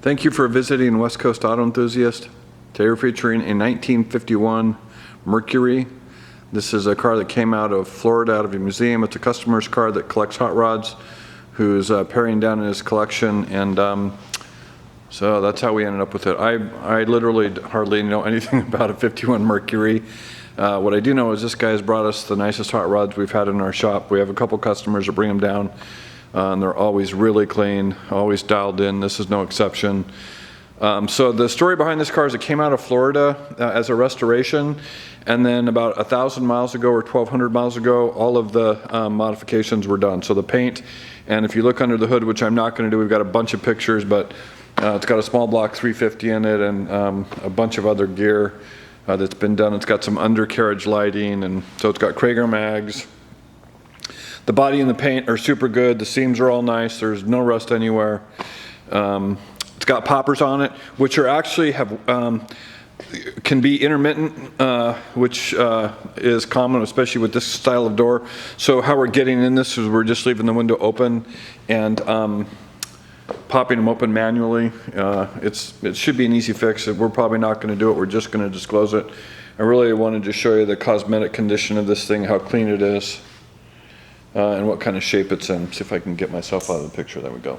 Thank you for visiting West Coast Auto Enthusiast. Today we're featuring a 1951 Mercury. This is a car that came out of Florida, out of a museum. It's a customer's car that collects hot rods, who's paring down in his collection, and so that's how we ended up with it. I literally hardly know anything about a 51 Mercury. What I do know is this guy has brought us the nicest hot rods we've had in our shop. We have a couple customers that bring them down, and they're always really clean, always dialed in. This is no exception. So the story behind this car is it came out of Florida as a restoration, and then about 1,000 miles ago or 1,200 miles ago, all of the modifications were done. So the paint, and if you look under the hood, which I'm not going to do, we've got a bunch of pictures, but it's got a small block 350 in it and a bunch of other gear that's been done. It's got some undercarriage lighting, and so it's got Krager mags. The body and the paint are super good. The seams are all nice. There's no rust anywhere. It's got poppers on it, which are actually can be intermittent, which is common, especially with this style of door. So how we're getting in this is we're just leaving the window open and popping them open manually. It should be an easy fix. We're probably not going to do it. We're just going to disclose it. I really wanted to show you the cosmetic condition of this thing, how clean it is, and what kind of shape it's in. See if I can get myself out of the picture. There we go.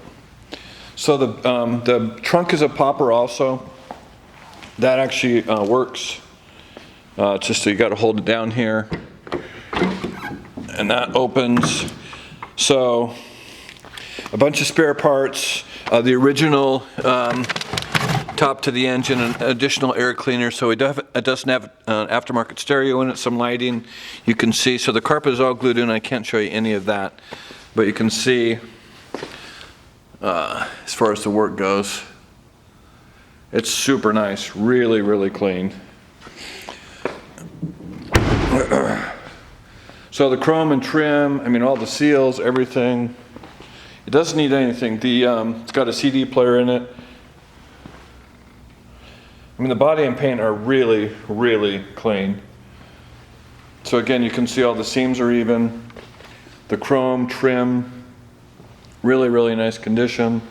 So the trunk is a popper also. That actually works. Just so you got to hold it down here, and that opens. So a bunch of spare parts, the original top to the engine, an additional air cleaner. So it doesn't have an aftermarket stereo in it, some lighting you can see. So the carpet is all glued in. I can't show you any of that, but you can see as far as the work goes, it's super nice, really, really clean. So the chrome and trim, I mean all the seals, everything. It doesn't need anything. It's got a CD player in it. I mean the body and paint are really, really clean. So again, you can see all the seams are even. The chrome, trim, really, really nice condition.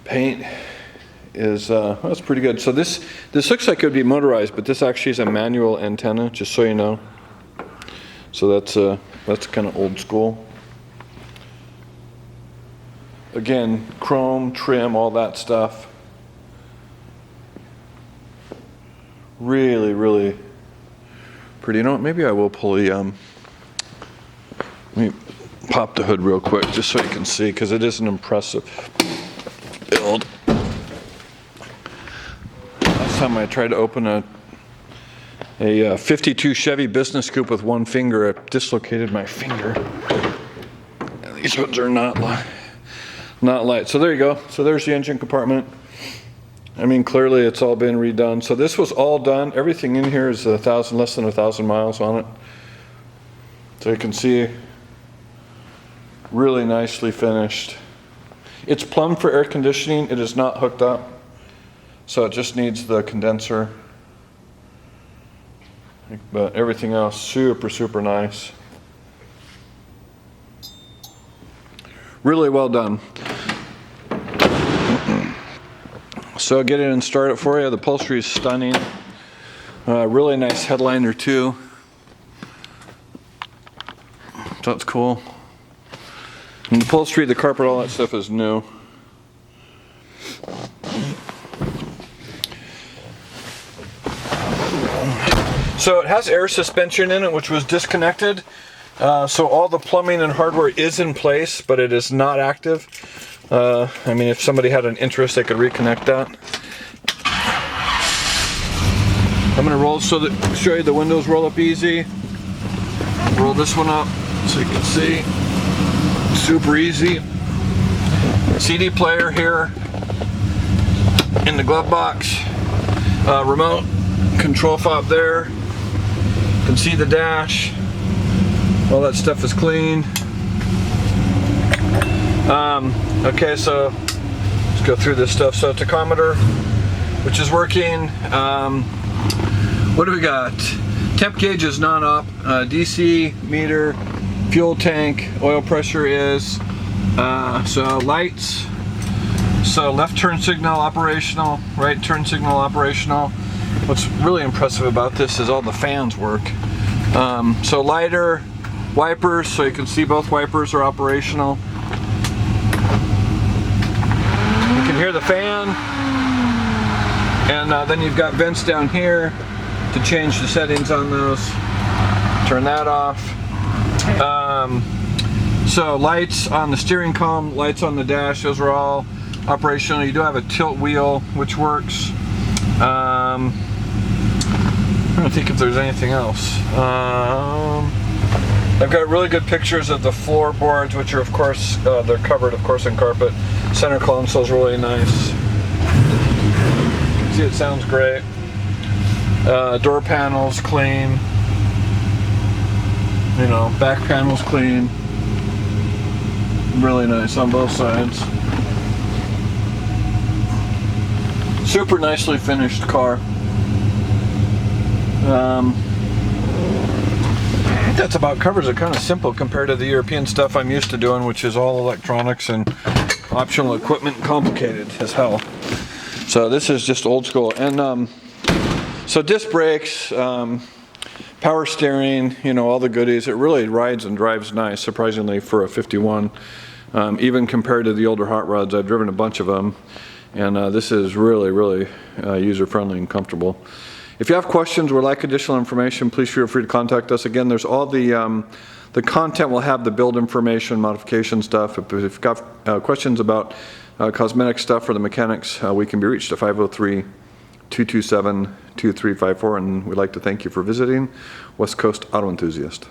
Paint is that's pretty good. So this looks like it would be motorized, but this actually is a manual antenna, just so you know. So that's kind of old school. Again, chrome, trim, all that stuff. Really, really pretty. You know what? Maybe I will pull the let me pop the hood real quick just so you can see, because it is an impressive build. Last time I tried to open a 52 Chevy business coupe with one finger, I dislocated my finger. And these hoods are not light. So there you go. So there's the engine compartment. I mean, clearly it's all been redone. So this was all done. Everything in here is less than 1,000 miles on it. So you can see, really nicely finished. It's plumbed for air conditioning. It is not hooked up, so it just needs the condenser. But everything else, super, super nice. Really well done. So get in and start it for you. The upholstery is stunning. Really nice headliner too. So that's cool. And the upholstery, the carpet, all that stuff is new. So it has air suspension in it, which was disconnected. So all the plumbing and hardware is in place, but it is not active. I mean, if somebody had an interest, they could reconnect that. I'm going to roll so that show you the windows roll up easy. Roll this one up so you can see. Super easy. CD player here in the glove box. Remote control fob there. You can see the dash. All that stuff is clean. Okay, so let's go through this stuff. So tachometer, which is working. What do we got? Temp gauge is non-op. DC meter, fuel tank, oil pressure is. So lights, so left turn signal operational, right turn signal operational. What's really impressive about this is all the fans work. So lighter, wipers, so you can see both wipers are operational. You can hear the fan, and then you've got vents down here to change the settings on those. Turn that off. So lights on the steering column, lights on the dash, those are all operational. You do have a tilt wheel which works. I'm trying to think if there's anything else. I've got really good pictures of the floorboards, which are of course, they're covered of course in carpet. Center console's really nice. See, it sounds great. Door panels clean. You know, back panels clean. Really nice on both sides. Super nicely finished car. I think that's about covers it. Kind of simple compared to the European stuff I'm used to doing, which is all electronics and optional equipment, complicated as hell. So this is just old school. And so disc brakes, power steering, you know, all the goodies. It really rides and drives nice, surprisingly, for a 51. Even compared to the older hot rods, I've driven a bunch of them. And this is really, really user-friendly and comfortable. If you have questions or would like additional information, please feel free to contact us. Again, there's all the content will have the build information, modification stuff. If you've got questions about cosmetic stuff or the mechanics, we can be reached at 503-227-2354. And we'd like to thank you for visiting West Coast Auto Enthusiast.